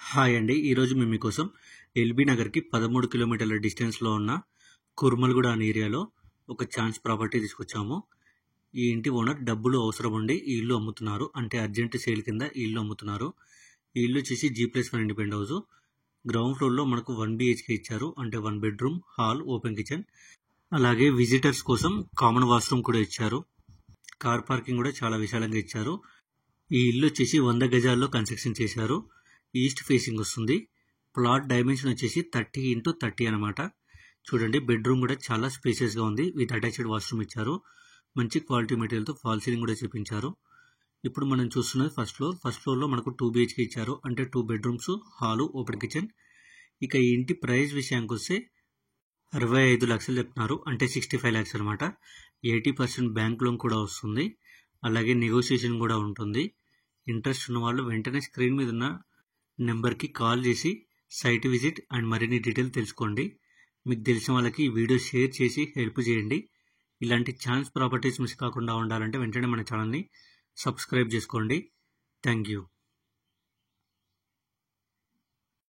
Hi అండి. ఈరోజు మేము మీకోసం ఎల్బీ నగర్కి 13 కిలోమీటర్ల డిస్టెన్స్లో ఉన్న కుర్మల్గూడ అనే ఏరియాలో ఒక ఛాన్స్ ప్రాపర్టీ తీసుకొచ్చాము. ఈ ఇంటి ఓనర్ డబ్బులు అవసరం ఉండి ఈ ఇల్లు అమ్ముతున్నారు. అంటే అర్జెంట్ సేల్ కింద ఈ ఇల్లు అమ్ముతున్నారు. ఈ ఇల్లు వచ్చేసి G+1 ఇండిపెండెంట్ హౌస్. గ్రౌండ్ ఫ్లోర్లో మనకు 1 BHK ఇచ్చారు. అంటే 1 బెడ్రూమ్, హాల్, ఓపెన్ కిచెన్, అలాగే విజిటర్స్ కోసం కామన్ వాష్రూమ్ కూడా ఇచ్చారు. కార్ పార్కింగ్ కూడా చాలా విశాలంగా ఇచ్చారు. ఈ ఇల్లు వచ్చేసి 100 గజాల్లో కన్స్ట్రక్షన్ చేశారు. ఈస్ట్ ఫేసింగ్ వస్తుంది. ప్లాట్ డైమెన్షన్ వచ్చేసి 30x30 అనమాట. చూడండి, బెడ్రూమ్ కూడా చాలా స్పేసియస్గా ఉంది. విత్ అటాచ్డ్ వాష్రూమ్ ఇచ్చారు. మంచి క్వాలిటీ మెటీరియల్తో ఫాల్ సీలింగ్ కూడా చేపించారు. ఇప్పుడు మనం చూస్తున్నది ఫస్ట్ ఫ్లోర్. ఫస్ట్ ఫ్లోర్లో మనకు 2 BHK ఇచ్చారు. అంటే 2 బెడ్రూమ్స్, హాలు, ఓపెన్ కిచెన్. ఇక ఈ ఇంటి ప్రైస్ విషయానికి వస్తే 65 లక్షలు చెప్తున్నారు. అంటే 65 lakhs అనమాట. 80% బ్యాంక్ లోన్ కూడా వస్తుంది. అలాగే నెగోషియేషన్ కూడా ఉంటుంది. ఇంట్రెస్ట్ ఉన్న వాళ్ళు వెంటనే స్క్రీన్ మీద ఉన్న నెంబర్కి కాల్ చేసి సైట్ విజిట్ అండ్ మరిన్ని డీటెయిల్ తెలుసుకోండి. మీకు తెలిసిన వాళ్ళకి ఈ వీడియో షేర్ చేసి హెల్ప్ చేయండి. ఇలాంటి ఛాన్స్ ప్రాపర్టీస్ మిస్ కాకుండా ఉండాలంటే వెంటనే మన ఛానల్ని సబ్స్క్రైబ్ చేసుకోండి. Thank you.